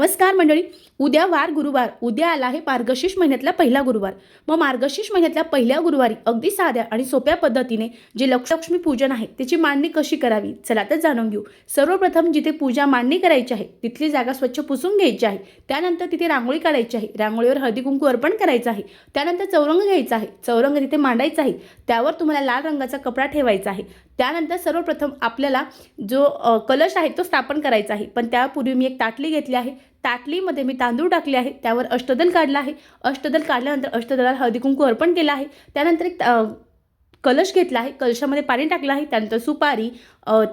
नमस्कार मंडळी. उद्या वार गुरुवार. उद्या आला आहे मार्गशीर्ष महिन्यातला पहिला गुरुवार. मग मार्गशीर्ष महिन्यातल्या पहिल्या गुरुवारी अगदी साध्या आणि सोप्या पद्धतीने जे लक्ष्मी पूजन आहे त्याची मांडणी कशी करावी चला तर जाणून घेऊ. सर्वप्रथम जिथे पूजा मांडणी करायची आहे तिथली जागा स्वच्छ पुसून घ्यायची आहे. त्यानंतर तिथे रांगोळी काढायची आहे. रांगोळीवर हळदी कुंकू अर्पण करायचं आहे. त्यानंतर चौरंग घ्यायचा आहे. चौरंग तिथे मांडायचा आहे. त्यावर तुम्हाला लाल रंगाचा कपडा ठेवायचा आहे. त्यानंतर सर्वप्रथम आपल्याला जो कलश आहे तो स्थापन करायचा आहे. पण त्यापूर्वी मी एक ताटली घेतली आहे. ताटलीमध्ये मी तांदूळ टाकले आहे. त्यावर अष्टदल काढला आहे. अष्टदल काढल्यानंतर अष्टदलाला हळदी कुंकू अर्पण केलं आहे. त्यानंतर एक कलश घेतला आहे. कलशामध्ये पाणी टाकलं आहे. त्यानंतर सुपारी,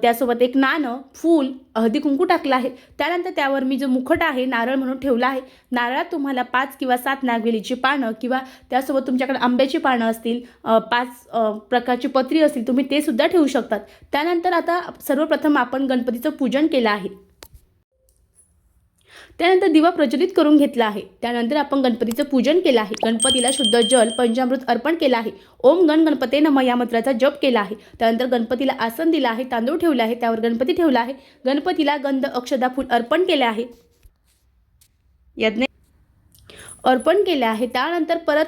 त्यासोबत एक नाणं, फूल, हळदी कुंकू टाकलं आहे. त्यानंतर त्यावर मी जो मुखट आहे नारळ म्हणून ठेवला आहे. नारळात तुम्हाला 5 किंवा 7 नागवेलीची पानं किंवा त्यासोबत तुमच्याकडे आंब्याची पानं असतील, 5 प्रकारची पत्री असतील, तुम्ही ते सुद्धा ठेवू शकतात. त्यानंतर आता सर्वप्रथम आपण गणपतीचं पूजन केलं आहे. त्यानंतर दिवा प्रज्वलित करून घेतला आहे. त्यानंतर आपण गणपतीचं पूजन केलं आहे. गणपतीला शुद्ध जल पंचामृत अर्पण केलं आहे. ओम गण गणपते नमः या मंत्राचा जप केला आहे. त्यानंतर गणपतीला आसन दिलं आहे. तांदूळ ठेवले आहे. त्यावर गणपती ठेवला आहे. गणपतीला गंध अक्षदा फूल अर्पण केले आहे. यज्ञ अर्पण केले आहे. त्यानंतर परत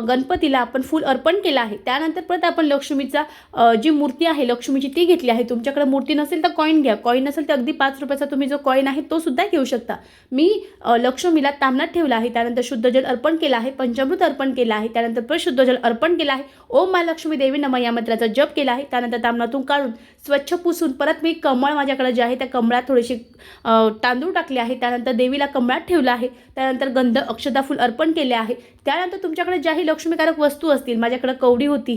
गणपतीला आपण फूल अर्पण केलं आहे. त्यानंतर परत आपण लक्ष्मीचा जी मूर्ती आहे लक्ष्मीची ती घेतली आहे. तुमच्याकडे मूर्ती नसेल तर कॉईन घ्या. कॉईन नसेल तर अगदी 5 रुपयाचा तुम्ही जो कॉईन आहे तो सुद्धा घेऊ शकता. मी लक्ष्मीला ताम्हणात ठेवला आहे. त्यानंतर शुद्ध जल अर्पण केलं आहे. पंचामृत अर्पण केलं आहे. त्यानंतर परत शुद्ध जल अर्पण केलं आहे. ओम महालक्ष्मी देवी नमः या मंत्राचा जप केला आहे. त्यानंतर ताम्हणातून काढून स्वच्छ पुसून परत मी कमळ माझ्याकडे जे आहे त्या कमळात थोडेसे तांदूळ टाकले आहे. त्यानंतर देवीला कमळात ठेवलं आहे. त्यानंतर गंध अक्षदा फूल अर्पण केले आहे. त्यानंतर तुमच्याकडे ज्याही लक्ष्मीकारक वस्तू असतील, माझ्याकडे कवडी होती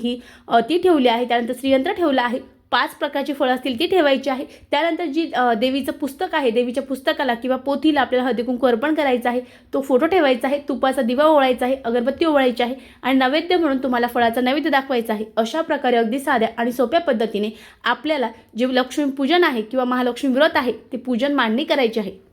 ती ठेवली आहे. त्यानंतर श्रीयंत्र ठेवलं आहे. 5 प्रकारची फळं असतील ती ठेवायची आहे. त्यानंतर जी देवीचं पुस्तक आहे, देवीच्या पुस्तकाला किंवा पोथीला आपल्याला हळदी कुंकू अर्पण करायचं आहे. तो फोटो ठेवायचा आहे. तुपाचा दिवा ओवाळायचा आहे. अगरबत्ती ओवाळायची आहे आणि नैवेद्य म्हणून तुम्हाला फळाचा नैवेद्य दाखवायचा आहे. अशा प्रकारे अगदी साध्या आणि सोप्या पद्धतीने आपल्याला जे लक्ष्मी पूजन आहे किंवा महालक्ष्मी व्रत आहे ते पूजन मांडणी करायचे आहे.